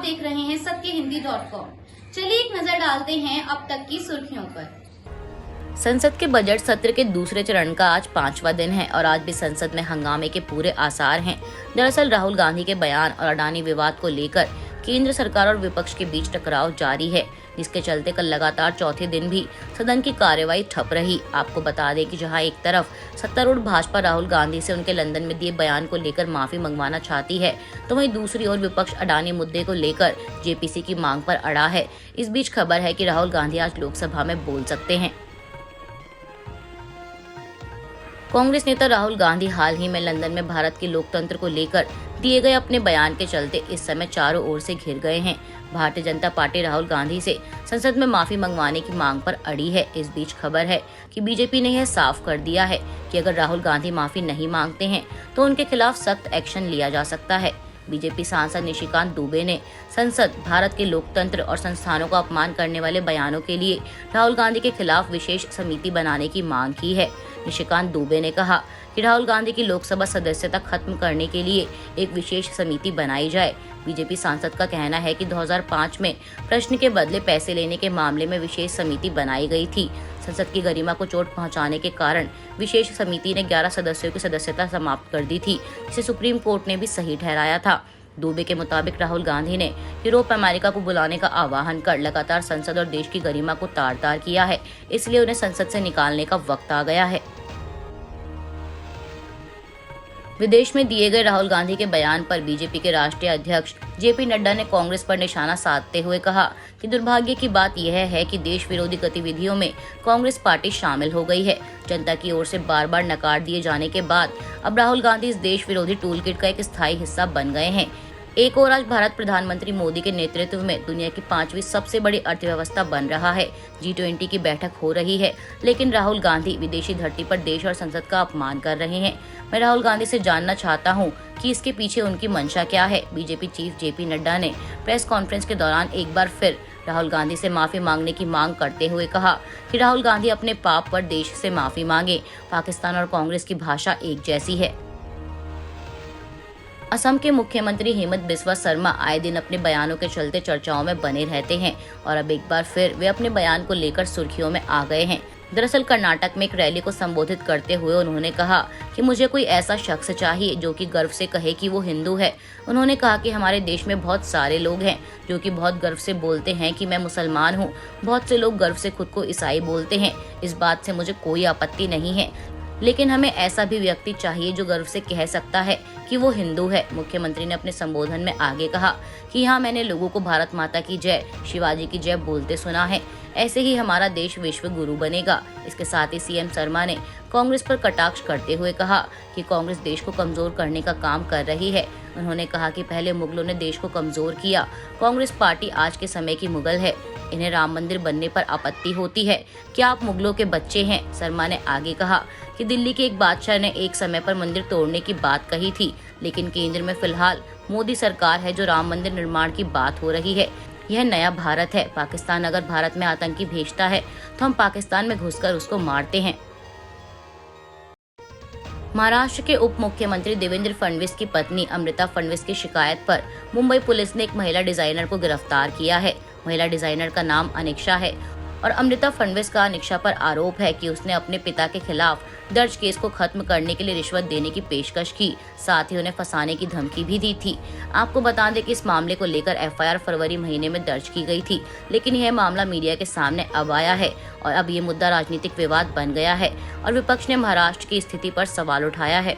देख रहे हैं सत्यहिंदी.com। चलिए एक नजर डालते हैं अब तक की सुर्खियों पर। संसद के बजट सत्र के दूसरे चरण का आज 5वां दिन है और आज भी संसद में हंगामे के पूरे आसार हैं। दरअसल राहुल गांधी के बयान और अडानी विवाद को लेकर केंद्र सरकार और विपक्ष के बीच टकराव जारी है, जिसके चलते कल लगातार चौथे दिन भी सदन की कार्यवाही ठप रही। आपको बता दें कि जहां एक तरफ सत्तारूढ़ भाजपा राहुल गांधी से उनके लंदन में दिए बयान को लेकर माफी मंगवाना चाहती है, तो वहीं दूसरी ओर विपक्ष अडानी मुद्दे को लेकर जेपीसी की मांग पर अड़ा है। इस बीच खबर है कि राहुल गांधी आज लोकसभा में बोल सकते हैं। कांग्रेस नेता राहुल गांधी हाल ही में लंदन में भारत के लोकतंत्र को लेकर दिए गए अपने बयान के चलते इस समय चारों ओर से घिर गए हैं। भारतीय जनता पार्टी राहुल गांधी से संसद में माफी मंगवाने की मांग पर अड़ी है। इस बीच खबर है कि बीजेपी ने यह साफ कर दिया है कि अगर राहुल गांधी माफी नहीं मांगते हैं तो उनके खिलाफ सख्त एक्शन लिया जा सकता है। बीजेपी सांसद निशिकांत दुबे ने संसद, भारत के लोकतंत्र और संस्थानों का अपमान करने वाले बयानों के लिए राहुल गांधी के खिलाफ विशेष समिति बनाने की मांग की है। निशिकांत दुबे ने कहा कि राहुल गांधी की लोकसभा सदस्यता खत्म करने के लिए एक विशेष समिति बनाई जाए। बीजेपी सांसद का कहना है कि 2005 में प्रश्न के बदले पैसे लेने के मामले में विशेष समिति बनाई गई थी। संसद की गरिमा को चोट पहुंचाने के कारण विशेष समिति ने 11 सदस्यों की सदस्यता समाप्त कर दी थी, जिसे सुप्रीम कोर्ट ने भी सही ठहराया था। दुबे के मुताबिक राहुल गांधी ने यूरोप अमेरिका को बुलाने का आह्वान कर लगातार संसद और देश की गरिमा को तार-तार किया है, इसलिए उन्हें संसद से निकालने का वक्त आ गया है। विदेश में दिए गए राहुल गांधी के बयान पर बीजेपी के राष्ट्रीय अध्यक्ष जेपी नड्डा ने कांग्रेस पर निशाना साधते हुए कहा कि दुर्भाग्य की बात यह है कि देश विरोधी गतिविधियों में कांग्रेस पार्टी शामिल हो गई है। जनता की ओर से बार बार नकार दिए जाने के बाद अब राहुल गांधी इस देश विरोधी टूलकिट का एक स्थायी हिस्सा बन गए हैं। एक और आज भारत प्रधानमंत्री मोदी के नेतृत्व में दुनिया की 5वीं सबसे बड़ी अर्थव्यवस्था बन रहा है। G20 की बैठक हो रही है, लेकिन राहुल गांधी विदेशी धरती पर देश और संसद का अपमान कर रहे हैं। मैं राहुल गांधी से जानना चाहता हूं कि इसके पीछे उनकी मंशा क्या है। बीजेपी चीफ जेपी नड्डा ने प्रेस कॉन्फ्रेंस के दौरान एक बार फिर राहुल गांधी से माफी मांगने की मांग करते हुए कहा कि राहुल गांधी अपने पाप पर देश से माफी मांगे। पाकिस्तान और कांग्रेस की भाषा एक जैसी है। असम के मुख्यमंत्री हेमंत बिस्वा शर्मा आए दिन अपने बयानों के चलते चर्चाओं में बने रहते हैं और अब एक बार फिर वे अपने बयान को लेकर सुर्खियों में आ गए हैं। दरअसल कर्नाटक में एक रैली को संबोधित करते हुए उन्होंने कहा कि मुझे कोई ऐसा शख्स चाहिए जो कि गर्व से कहे कि वो हिंदू है। उन्होंने कहा कि हमारे देश में बहुत सारे लोग हैं जो कि बहुत गर्व से बोलते हैं कि मैं मुसलमान हूँ। बहुत से लोग गर्व से खुद को ईसाई बोलते हैं। इस बात से मुझे कोई आपत्ति नहीं है, लेकिन हमें ऐसा भी व्यक्ति चाहिए जो गर्व से कह सकता है कि वो हिंदू है। मुख्यमंत्री ने अपने संबोधन में आगे कहा कि यहाँ मैंने लोगों को भारत माता की जय, शिवाजी की जय बोलते सुना है। ऐसे ही हमारा देश विश्व गुरु बनेगा। इसके साथ ही सीएम शर्मा ने कांग्रेस पर कटाक्ष करते हुए कहा कि कांग्रेस देश को कमजोर करने का काम कर रही है। उन्होंने कहा कि पहले मुगलों ने देश को कमजोर किया, कांग्रेस पार्टी आज के समय की मुगल है। इन्हें राम मंदिर बनने पर आपत्ति होती है। क्या आप मुगलों के बच्चे हैं? शर्मा ने आगे कहा कि दिल्ली के एक बादशाह ने एक समय पर मंदिर तोड़ने की बात कही थी, लेकिन केंद्र में फिलहाल मोदी सरकार है जो राम मंदिर निर्माण की बात हो रही है। यह नया भारत है। पाकिस्तान अगर भारत में आतंकी भेजता है तो हम पाकिस्तान में घुसकर उसको मारते हैं। महाराष्ट्र के उप मुख्यमंत्री देवेंद्र फडणवीस की पत्नी अमृता फडणवीस की शिकायत पर मुंबई पुलिस ने एक महिला डिजाइनर को गिरफ्तार किया है। महिला डिजाइनर का नाम अनिक्षा है और अमृता फडणवीस का अनिक्षा पर आरोप है कि उसने अपने पिता के खिलाफ दर्ज केस को खत्म करने के लिए रिश्वत देने की पेशकश की, साथ ही उन्हें फंसाने की धमकी भी दी थी। आपको बता दें कि इस मामले को लेकर एफआईआर फरवरी महीने में दर्ज की गई थी, लेकिन यह मामला मीडिया के सामने अब आया है और अब ये मुद्दा राजनीतिक विवाद बन गया है और विपक्ष ने महाराष्ट्र की स्थिति पर सवाल उठाया है।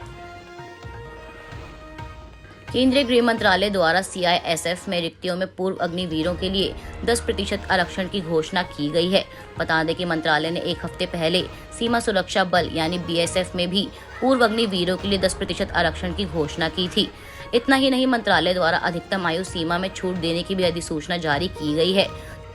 केंद्रीय गृह मंत्रालय द्वारा सीआईएसएफ में रिक्तियों में पूर्व अग्निवीरों के लिए 10% आरक्षण की घोषणा की गई है। बता दें कि मंत्रालय ने एक हफ्ते पहले सीमा सुरक्षा बल यानी बीएसएफ में भी पूर्व अग्निवीरों के लिए 10% आरक्षण की घोषणा की थी। इतना ही नहीं, मंत्रालय द्वारा अधिकतम आयु सीमा में छूट देने की भी अधिसूचना जारी की गई है,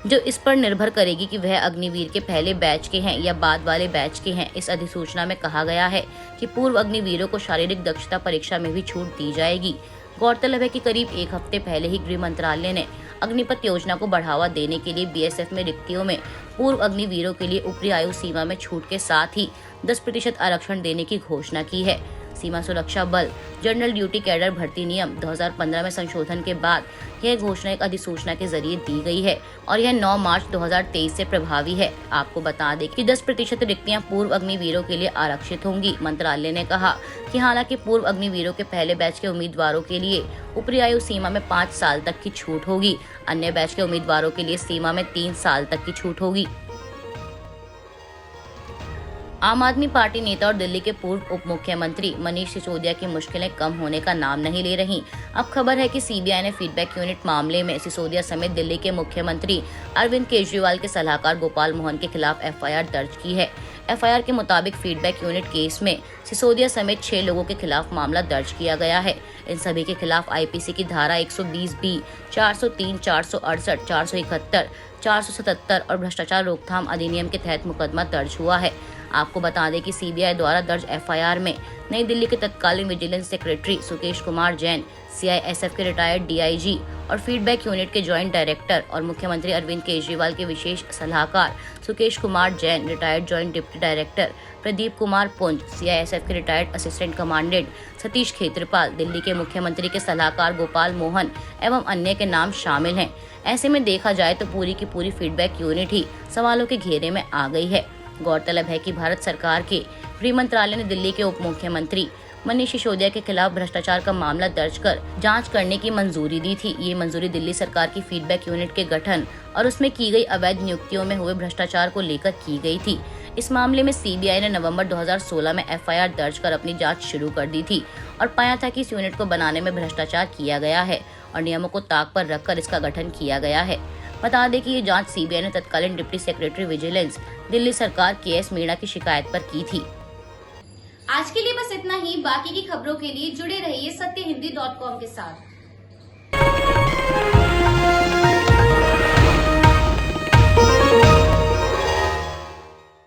जो इस पर निर्भर करेगी कि वह अग्निवीर के पहले बैच के हैं या बाद वाले बैच के हैं। इस अधिसूचना में कहा गया है कि पूर्व अग्निवीरों को शारीरिक दक्षता परीक्षा में भी छूट दी जाएगी। गौरतलब है कि करीब एक हफ्ते पहले ही गृह मंत्रालय ने अग्निपथ योजना को बढ़ावा देने के लिए बीएसएफ में रिक्तियों में पूर्व अग्निवीरों के लिए ऊपरी आयु सीमा में छूट के साथ ही 10% आरक्षण देने की घोषणा की है। सीमा सुरक्षा बल जनरल ड्यूटी कैडर भर्ती नियम 2015 में संशोधन के बाद यह घोषणा एक अधिसूचना के जरिए दी गई है और यह 9 मार्च 2023 से प्रभावी है। आपको बता दें कि 10% रिक्तियां पूर्व अग्निवीरों के लिए आरक्षित होंगी। मंत्रालय ने कहा कि हालांकि पूर्व अग्निवीरों के पहले बैच के उम्मीदवारों के लिए ऊपरी आयु सीमा में 5 साल तक की छूट होगी। अन्य बैच के उम्मीदवारों के लिए सीमा में 3 साल तक की छूट होगी। आम आदमी पार्टी नेता और दिल्ली के पूर्व उप मुख्यमंत्री मनीष सिसोदिया की मुश्किलें कम होने का नाम नहीं ले रही। अब खबर है कि सीबीआई ने फीडबैक यूनिट मामले में सिसोदिया समेत दिल्ली के मुख्यमंत्री अरविंद केजरीवाल के सलाहकार गोपाल मोहन के खिलाफ एफआईआर दर्ज की है। एफआईआर के मुताबिक फीडबैक यूनिट केस में सिसोदिया समेत 6 लोगों के खिलाफ मामला दर्ज किया गया है। इन सभी के खिलाफ आईपीसी की धारा 120B, 403, 468, 471, 477 और भ्रष्टाचार रोकथाम अधिनियम के तहत मुकदमा दर्ज हुआ है। आपको बता दें कि सीबीआई द्वारा दर्ज एफआईआर में नई दिल्ली के तत्कालीन vigilance secretary Sukesh Kumar Jain, CISF के रिटायर्ड डीआईजी और फीडबैक यूनिट के जॉइंट डायरेक्टर और मुख्यमंत्री अरविंद केजरीवाल के विशेष सलाहकार Sukesh Kumar Jain, retired joint deputy director Pradeep Kumar Punj, CISF के retired assistant commandant Satish Khetrapal, Delhi के मुख्यमंत्री के सलाहकार गोपाल मोहन एवं अन्य के नाम शामिल हैं। ऐसे में देखा जाए तो पूरी की पूरी फीडबैक यूनिट ही सवालों के घेरे में आ गई है। गौरतलब है कि भारत सरकार के गृह मंत्रालय ने दिल्ली के उप मुख्यमंत्री मनीष सिसोदिया के खिलाफ भ्रष्टाचार का मामला दर्ज कर जांच करने की मंजूरी दी थी। ये मंजूरी दिल्ली सरकार की फीडबैक यूनिट के गठन और उसमें की गई अवैध नियुक्तियों में हुए भ्रष्टाचार को लेकर की गई थी। इस मामले में सीबीआई ने नवंबर 2016 में एफआईआर दर्ज कर अपनी जांच शुरू कर दी थी और पाया था कि इस यूनिट को बनाने में भ्रष्टाचार किया गया है और नियमों को ताक पर रखकर इसका गठन किया गया है। बता दें कि ये जांच सीबीआई ने तत्कालीन डिप्टी सेक्रेटरी विजिलेंस दिल्ली सरकार के.एस. मीणा की शिकायत पर की थी। आज के लिए बस इतना ही। बाकी की खबरों के लिए जुड़े रहिए सत्यहिंदी.com के साथ।